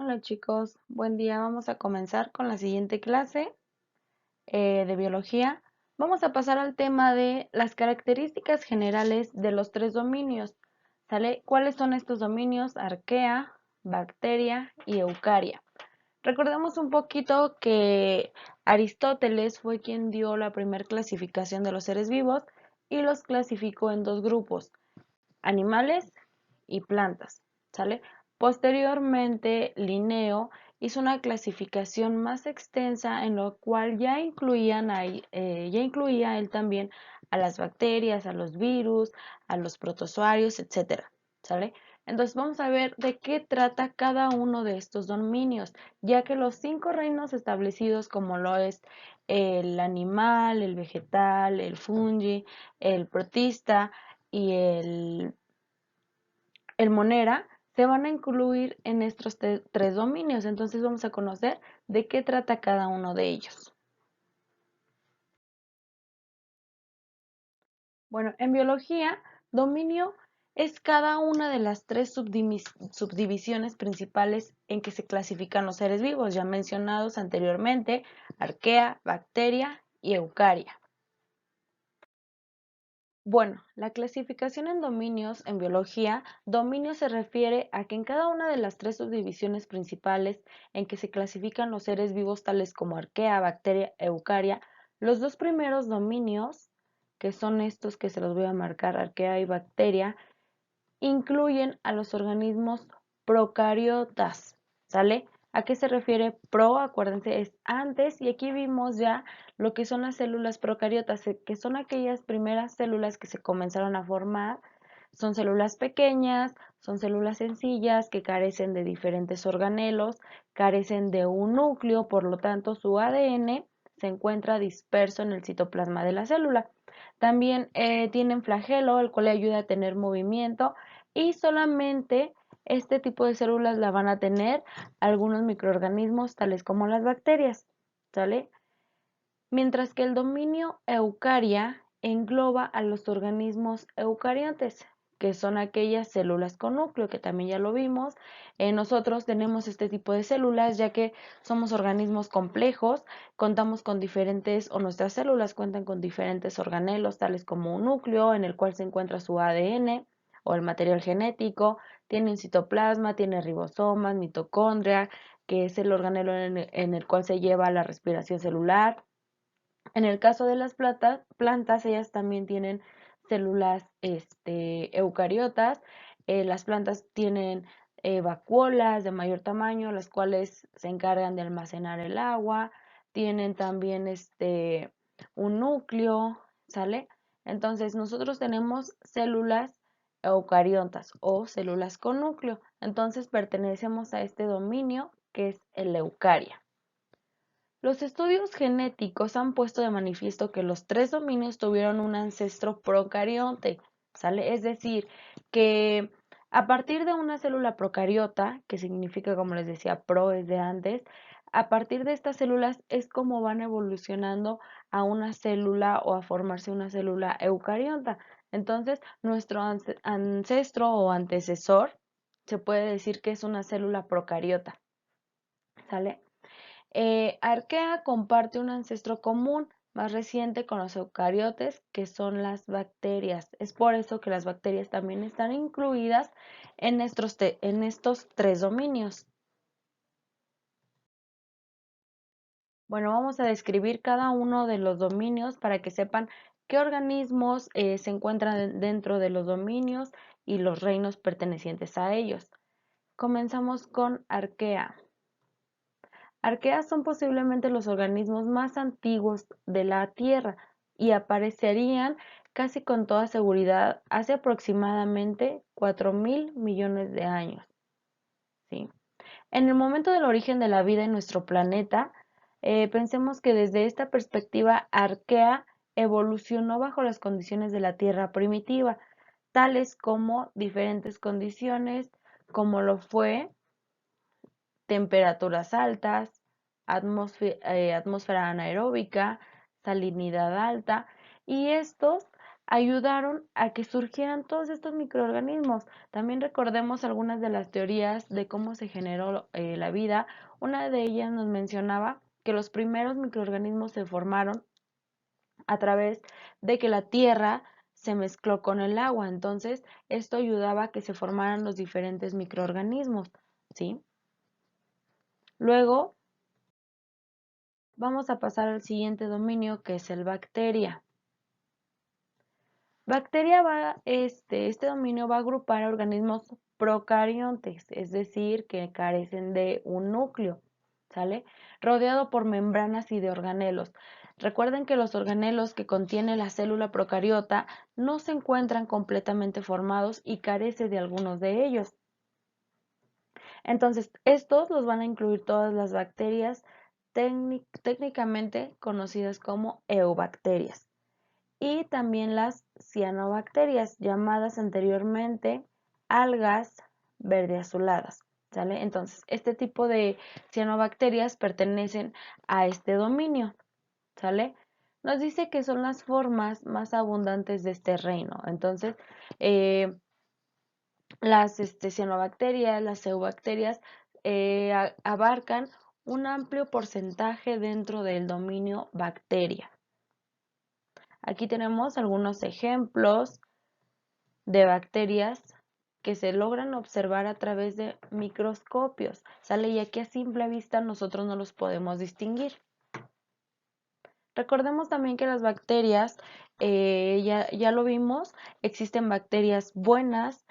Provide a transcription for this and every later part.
Hola chicos, buen día. Vamos a comenzar con la siguiente clase de biología. Vamos a pasar al tema de las características generales de los tres dominios. ¿Sale? ¿Cuáles son estos dominios? Arquea, bacteria y eucaria. Recordemos un poquito que Aristóteles fue quien dio la primera clasificación de los seres vivos y los clasificó en dos grupos, animales y plantas, ¿sale? Posteriormente, Linneo hizo una clasificación más extensa en lo cual ya incluía él también a las bacterias, a los virus, a los protozoarios, etcétera, ¿sale? Entonces vamos a ver de qué trata cada uno de estos dominios, ya que los 5 reinos establecidos como lo es el animal, el vegetal, el fungi, el protista y el monera se van a incluir en estos tres dominios. Entonces vamos a conocer de qué trata cada uno de ellos. Bueno, en biología, dominio es cada una de las tres subdivisiones principales en que se clasifican los seres vivos, ya mencionados anteriormente, arquea, bacteria y eucaria. Bueno, la clasificación en dominios en biología, dominio se refiere a que en cada una de las tres subdivisiones principales en que se clasifican los seres vivos tales como arquea, bacteria, eucaria, los dos primeros dominios, que son estos que se los voy a marcar, arquea y bacteria, incluyen a los organismos procariotas, ¿sale? ¿A qué se refiere pro? Acuérdense, es antes y aquí vimos ya lo que son las células procariotas, que son aquellas primeras células que se comenzaron a formar. Son células pequeñas, son células sencillas que carecen de diferentes organelos, carecen de un núcleo, por lo tanto su ADN se encuentra disperso en el citoplasma de la célula. También tienen flagelo, el cual le ayuda a tener movimiento y solamente este tipo de células la van a tener algunos microorganismos tales como las bacterias, ¿sale? Mientras que el dominio eucaria engloba a los organismos eucariontes, que son aquellas células con núcleo, que también ya lo vimos. Nosotros tenemos este tipo de células ya que somos organismos complejos, contamos con diferentes, o nuestras células cuentan con diferentes organelos, tales como un núcleo en el cual se encuentra su ADN o el material genético, tiene un citoplasma, tiene ribosomas, mitocondria, que es el organelo en el cual se lleva la respiración celular. En el caso de las plantas, ellas también tienen células eucariotas. Las plantas tienen vacuolas de mayor tamaño, las cuales se encargan de almacenar el agua. Tienen también un núcleo, ¿sale? Entonces, nosotros tenemos células eucariotas o células con núcleo. Entonces, pertenecemos a este dominio que es el eucaria. Los estudios genéticos han puesto de manifiesto que los tres dominios tuvieron un ancestro procarionte, ¿sale? Es decir, que a partir de una célula procariota, que significa, como les decía, pro es de antes, a partir de estas células es como van evolucionando a una célula o a formarse una célula eucariota. Entonces, nuestro ancestro o antecesor se puede decir que es una célula procariota, ¿sale? Arquea comparte un ancestro común más reciente con los eucariotes, que son las bacterias. Es por eso que las bacterias también están incluidas en estos tres dominios. Bueno, vamos a describir cada uno de los dominios para que sepan qué organismos se encuentran dentro de los dominios y los reinos pertenecientes a ellos. Comenzamos con arquea. Arqueas son posiblemente los organismos más antiguos de la Tierra y aparecerían casi con toda seguridad hace aproximadamente 4.000 millones de años. ¿Sí? En el momento del origen de la vida en nuestro planeta, pensemos que desde esta perspectiva Arquea evolucionó bajo las condiciones de la Tierra primitiva, tales como diferentes condiciones, como lo fue temperaturas altas, atmósfera anaeróbica, salinidad alta, y estos ayudaron a que surgieran todos estos microorganismos. También recordemos algunas de las teorías de cómo se generó la vida. Una de ellas nos mencionaba que los primeros microorganismos se formaron a través de que la tierra se mezcló con el agua. Entonces, esto ayudaba a que se formaran los diferentes microorganismos, ¿sí? Luego, vamos a pasar al siguiente dominio, que es el bacteria. Este dominio va a agrupar organismos procariontes, es decir, que carecen de un núcleo, ¿sale? Rodeado por membranas y de organelos. Recuerden que los organelos que contiene la célula procariota no se encuentran completamente formados y carece de algunos de ellos. Entonces, estos los van a incluir todas las bacterias técnicamente conocidas como eubacterias y también las cianobacterias, llamadas anteriormente algas verde azuladas, ¿sale? Entonces, este tipo de cianobacterias pertenecen a este dominio, ¿sale? Nos dice que son las formas más abundantes de este reino. Entonces, eh, las cianobacterias, las eubacterias, abarcan un amplio porcentaje dentro del dominio bacteria. Aquí tenemos algunos ejemplos de bacterias que se logran observar a través de microscopios, ¿sale? Y aquí a simple vista nosotros no los podemos distinguir. Recordemos también que las bacterias, ya lo vimos, existen bacterias buenas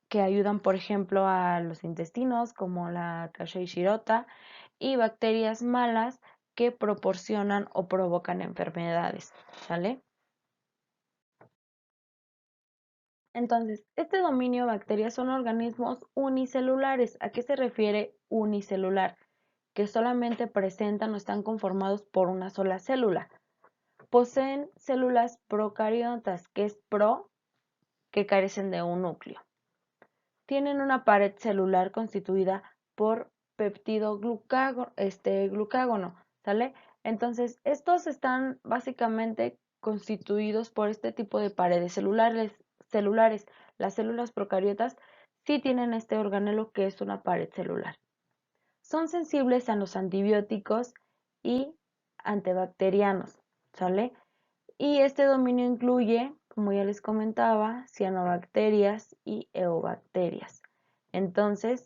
que ayudan, por ejemplo, a los intestinos, como la Cachea shirota, y bacterias malas que proporcionan o provocan enfermedades, ¿sale? Entonces, este dominio de bacterias son organismos unicelulares. ¿A qué se refiere unicelular? Que solamente presentan o están conformados por una sola célula. Poseen células procariotas, que es pro, que carecen de un núcleo. Tienen una pared celular constituida por glucágono, ¿sale? Entonces, estos están básicamente constituidos por este tipo de paredes celulares. Las células procariotas sí tienen este organelo que es una pared celular. Son sensibles a los antibióticos y antibacterianos, ¿sale? Y este dominio incluye, como ya les comentaba, cianobacterias y eubacterias. Entonces,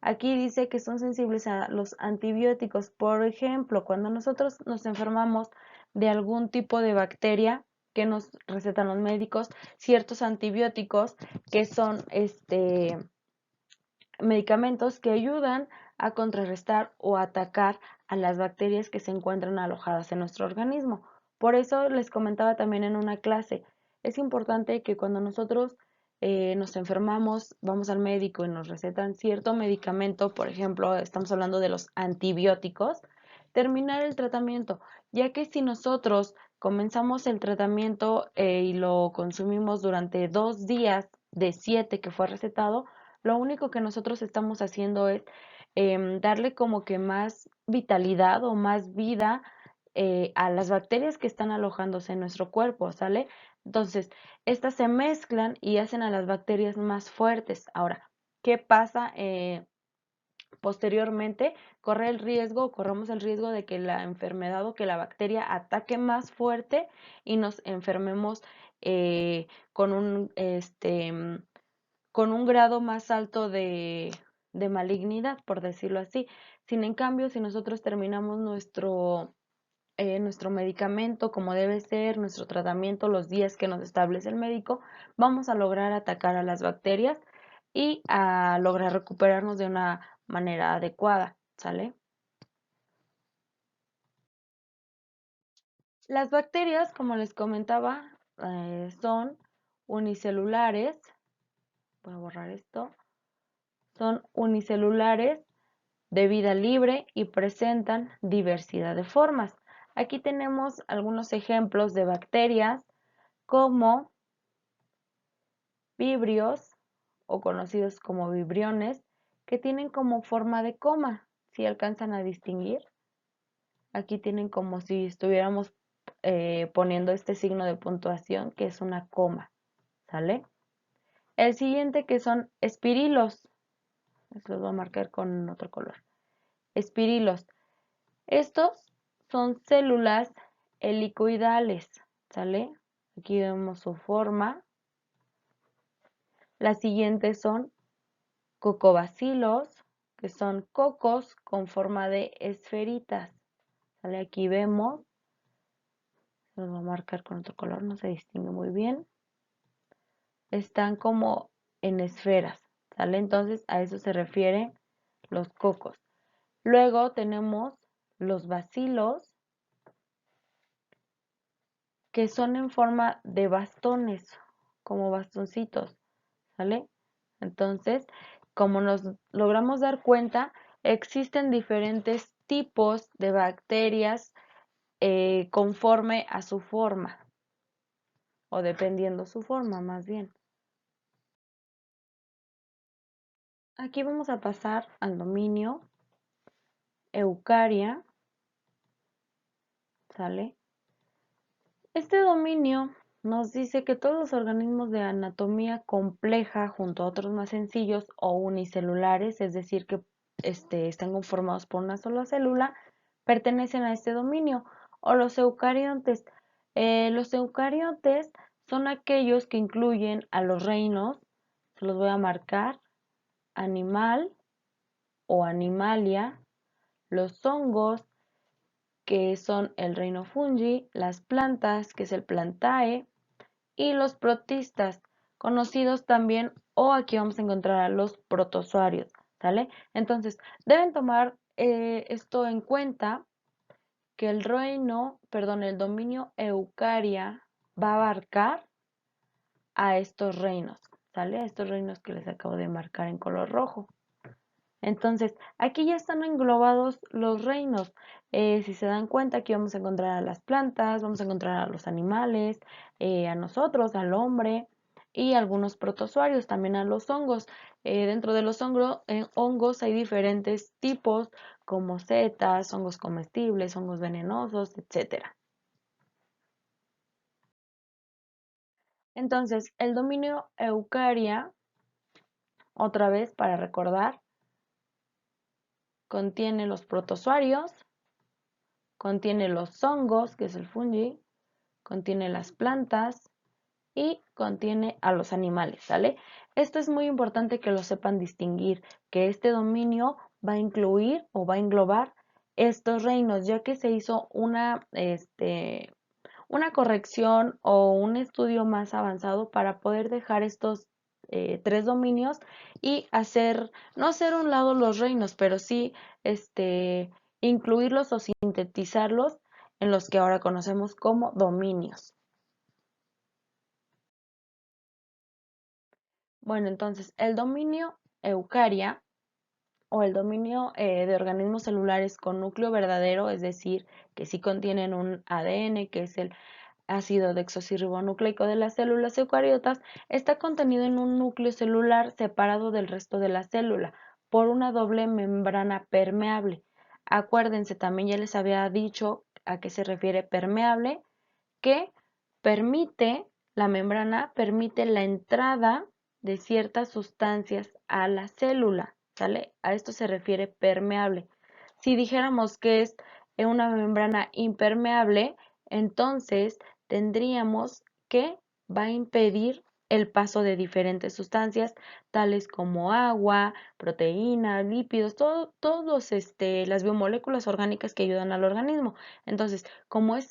aquí dice que son sensibles a los antibióticos. Por ejemplo, cuando nosotros nos enfermamos de algún tipo de bacteria que nos recetan los médicos, ciertos antibióticos que son medicamentos que ayudan a contrarrestar o atacar a las bacterias que se encuentran alojadas en nuestro organismo. Por eso les comentaba también en una clase, es importante que cuando nosotros nos enfermamos, vamos al médico y nos recetan cierto medicamento, por ejemplo, estamos hablando de los antibióticos, terminar el tratamiento, ya que si nosotros comenzamos el tratamiento y lo consumimos durante 2 días de 7 que fue recetado, lo único que nosotros estamos haciendo es darle como que más vitalidad o más vida a las bacterias que están alojándose en nuestro cuerpo, ¿sale? Entonces, estas se mezclan y hacen a las bacterias más fuertes. Ahora, ¿qué pasa posteriormente? Corremos el riesgo de que la enfermedad o que la bacteria ataque más fuerte y nos enfermemos con un grado más alto de malignidad, por decirlo así. Sin en cambio, si nosotros terminamos nuestro medicamento como debe ser, nuestro tratamiento, los días que nos establece el médico, vamos a lograr atacar a las bacterias y a lograr recuperarnos de una manera adecuada, ¿sale? Las bacterias, como les comentaba, son unicelulares. Voy a borrar esto. Son unicelulares de vida libre y presentan diversidad de formas. Aquí tenemos algunos ejemplos de bacterias como vibrios o conocidos como vibriones que tienen como forma de coma. Si alcanzan a distinguir, aquí tienen como si estuviéramos poniendo este signo de puntuación que es una coma, ¿sale? El siguiente que son espirilos, los voy a marcar con otro color. Espirilos, estos son células helicoidales, ¿sale? Aquí vemos su forma. Las siguientes son cocobacilos, que son cocos con forma de esferitas. ¿Sale? Aquí vemos, los voy a marcar con otro color, no se distingue muy bien. Están como en esferas, ¿sale? Entonces a eso se refieren los cocos. Luego tenemos los bacilos, que son en forma de bastones, como bastoncitos, ¿sale? Entonces, como nos logramos dar cuenta, existen diferentes tipos de bacterias conforme a su forma, o dependiendo su forma, más bien. Aquí vamos a pasar al dominio Eucaria, ¿sale? Este dominio nos dice que todos los organismos de anatomía compleja, junto a otros más sencillos o unicelulares, es decir, que están conformados por una sola célula, pertenecen a este dominio, o los eucariontes. Los eucariontes son aquellos que incluyen a los reinos, se los voy a marcar, animal o animalia, los hongos, que son el reino fungi, las plantas, que es el plantae, y los protistas, conocidos también, o aquí vamos a encontrar a los protozoarios, ¿sale? Entonces, deben tomar esto en cuenta, que el dominio Eucaria va a abarcar a estos reinos, ¿sale? A estos reinos que les acabo de marcar en color rojo. Entonces, aquí ya están englobados los reinos. Si se dan cuenta, aquí vamos a encontrar a las plantas, vamos a encontrar a los animales, a nosotros, al hombre y algunos protozoarios, también a los hongos. Dentro de los hongos hay diferentes tipos como setas, hongos comestibles, hongos venenosos, etcétera. Entonces, el dominio Eucaria, otra vez para recordar, contiene los protozoarios, contiene los hongos, que es el fungi, contiene las plantas y contiene a los animales, ¿sale? Esto es muy importante que lo sepan distinguir, que este dominio va a incluir o va a englobar estos reinos, ya que se hizo una corrección o un estudio más avanzado para poder dejar estos tres dominios y no hacer a un lado los reinos, pero sí incluirlos o sintetizarlos en los que ahora conocemos como dominios. Bueno, entonces el dominio Eucaria o el dominio de organismos celulares con núcleo verdadero, es decir, que sí contienen un ADN, que es el ácido desoxirribonucleico de las células eucariotas, está contenido en un núcleo celular separado del resto de la célula por una doble membrana permeable. Acuérdense, también ya les había dicho a qué se refiere permeable, que la membrana permite la entrada de ciertas sustancias a la célula, ¿sale? A esto se refiere permeable. Si dijéramos que es una membrana impermeable, entonces tendríamos que va a impedir el paso de diferentes sustancias, tales como agua, proteínas, lípidos, todos las biomoléculas orgánicas que ayudan al organismo. Entonces, como es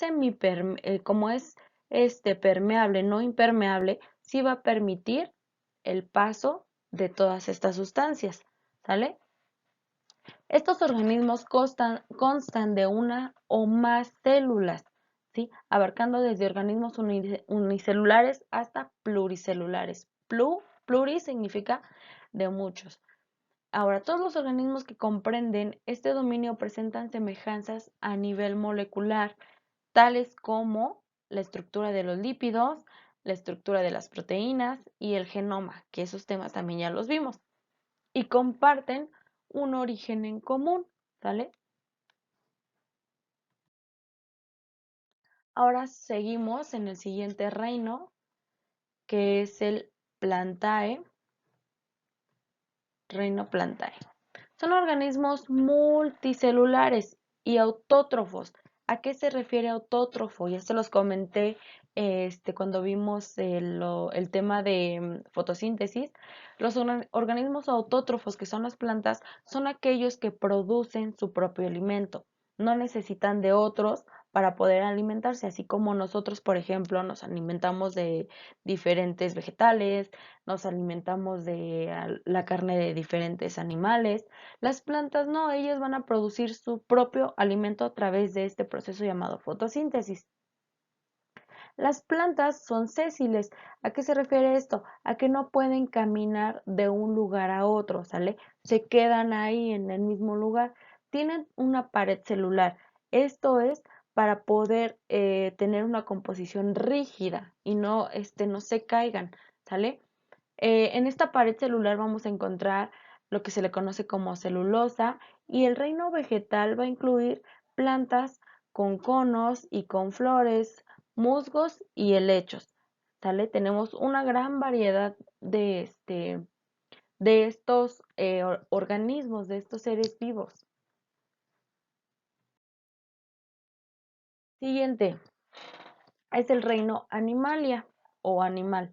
permeable, no impermeable, sí va a permitir el paso de todas estas sustancias, ¿sale? Estos organismos constan de una o más células, ¿sí? Abarcando desde organismos unicelulares hasta pluricelulares. Pluri significa de muchos. Ahora, todos los organismos que comprenden este dominio presentan semejanzas a nivel molecular, tales como la estructura de los lípidos, la estructura de las proteínas y el genoma, que esos temas también ya los vimos, y comparten un origen en común, ¿sale? Ahora seguimos en el siguiente reino, que es el Plantae, reino Plantae. Son organismos multicelulares y autótrofos. ¿A qué se refiere autótrofo? Ya se los comenté cuando vimos el tema de fotosíntesis. Los organismos autótrofos, que son las plantas, son aquellos que producen su propio alimento. No necesitan de otros para poder alimentarse, así como nosotros, por ejemplo, nos alimentamos de diferentes vegetales, nos alimentamos de la carne de diferentes animales. Las plantas no, ellas van a producir su propio alimento a través de este proceso llamado fotosíntesis. Las plantas son sésiles. ¿A qué se refiere esto? A que no pueden caminar de un lugar a otro, ¿sale? Se quedan ahí en el mismo lugar. Tienen una pared celular. Esto es para poder tener una composición rígida y no se caigan, ¿sale? En esta pared celular vamos a encontrar lo que se le conoce como celulosa, y el reino vegetal va a incluir plantas con conos y con flores, musgos y helechos. ¿Sale? Tenemos una gran variedad de estos organismos, de estos seres vivos. Siguiente es el reino Animalia o animal.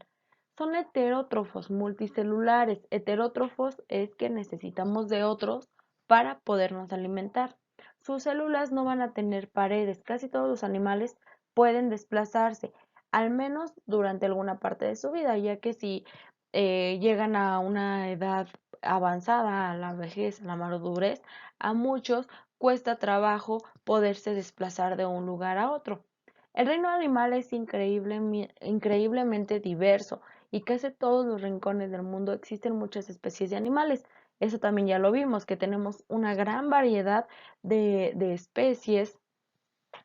Son heterótrofos multicelulares. Heterótrofos es que necesitamos de otros para podernos alimentar. Sus células no van a tener paredes. Casi todos los animales pueden desplazarse, al menos durante alguna parte de su vida, ya que si llegan a una edad avanzada, a la vejez, a la madurez, a muchos cuesta trabajo poderse desplazar de un lugar a otro. El reino animal es increíblemente diverso, y casi todos los rincones del mundo existen muchas especies de animales. Eso también ya lo vimos, que tenemos una gran variedad de especies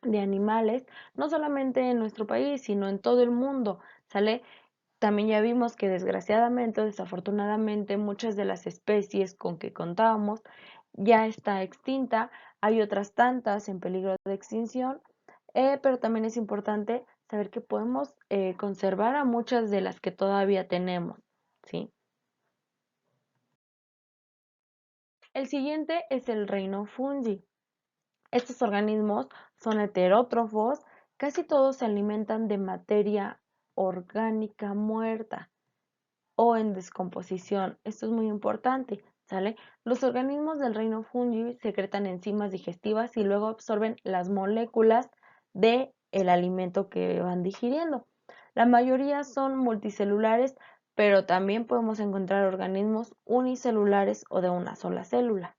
de animales, no solamente en nuestro país, sino en todo el mundo, ¿sale? También ya vimos que desgraciadamente o desafortunadamente muchas de las especies con que contábamos ya está extinta. Hay otras tantas en peligro de extinción, pero también es importante saber que podemos conservar a muchas de las que todavía tenemos, ¿sí? El siguiente es el reino fungi. Estos organismos son heterótrofos. Casi todos se alimentan de materia orgánica muerta o en descomposición. Esto es muy importante, ¿sale? Los organismos del reino fungi secretan enzimas digestivas y luego absorben las moléculas del alimento que van digiriendo. La mayoría son multicelulares, pero también podemos encontrar organismos unicelulares o de una sola célula.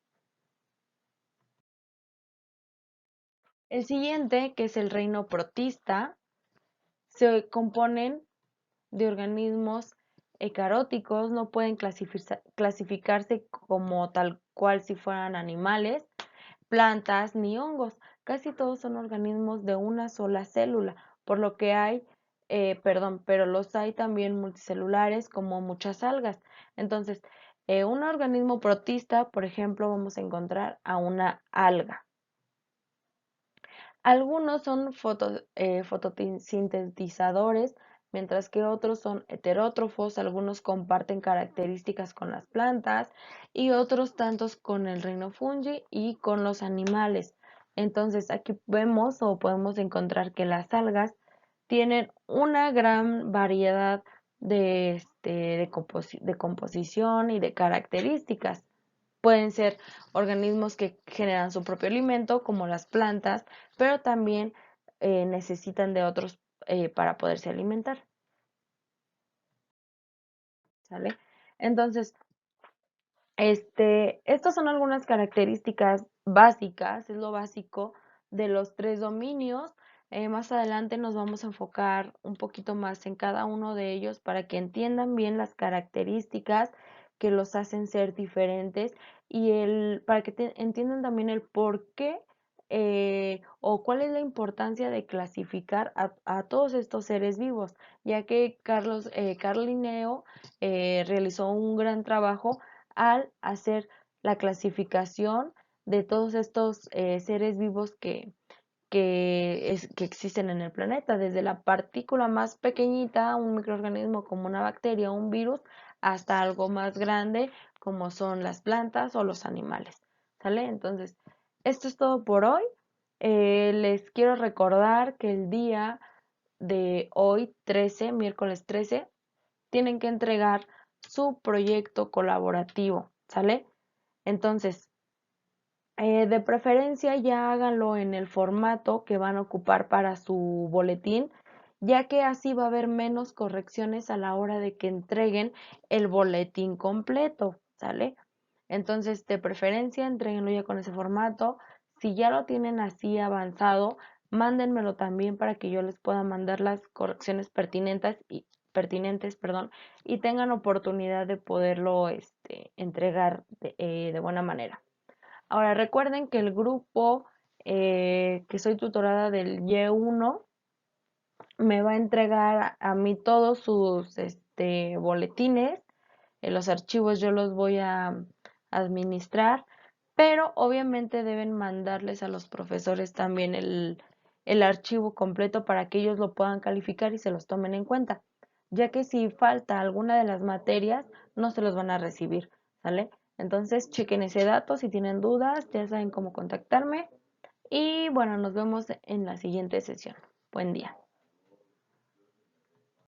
El siguiente, que es el reino protista, se componen de organismos eucaróticos. No pueden clasificarse como tal cual si fueran animales, plantas ni hongos. Casi todos son organismos de una sola célula, por lo que pero los hay también multicelulares como muchas algas. Entonces, un organismo protista, por ejemplo, vamos a encontrar a una alga. Algunos son fotosintetizadores, mientras que otros son heterótrofos. Algunos comparten características con las plantas y otros tantos con el reino fungi y con los animales. Entonces aquí vemos o podemos encontrar que las algas tienen una gran variedad de composición y de características. Pueden ser organismos que generan su propio alimento, como las plantas, pero también necesitan de otros para poderse alimentar, ¿sale? Entonces, estas son algunas características básicas, es lo básico de los tres dominios. Más adelante nos vamos a enfocar un poquito más en cada uno de ellos para que entiendan bien las características que los hacen ser diferentes, y para que entiendan también el por qué o cuál es la importancia de clasificar a todos estos seres vivos, ya que Carl Linneo realizó un gran trabajo al hacer la clasificación de todos estos seres vivos que existen en el planeta, desde la partícula más pequeñita, un microorganismo como una bacteria o un virus, hasta algo más grande como son las plantas o los animales. ¿Sale? Entonces, esto es todo por hoy. Les quiero recordar que el día de hoy, 13, miércoles 13, tienen que entregar su proyecto colaborativo, ¿sale? Entonces, de preferencia ya háganlo en el formato que van a ocupar para su boletín, ya que así va a haber menos correcciones a la hora de que entreguen el boletín completo, ¿sale? Entonces, de preferencia, entréguenlo ya con ese formato. Si ya lo tienen así avanzado, mándenmelo también para que yo les pueda mandar las correcciones pertinentes, perdón, y tengan oportunidad de poderlo entregar de buena manera. Ahora recuerden que el grupo que soy tutorada del Y1 me va a entregar a mí todos sus boletines, los archivos yo los voy a administrar, pero obviamente deben mandarles a los profesores también el archivo completo para que ellos lo puedan calificar y se los tomen en cuenta, ya que si falta alguna de las materias, no se los van a recibir, ¿sale? Entonces, chequen ese dato, si tienen dudas, ya saben cómo contactarme y bueno, nos vemos en la siguiente sesión. Buen día.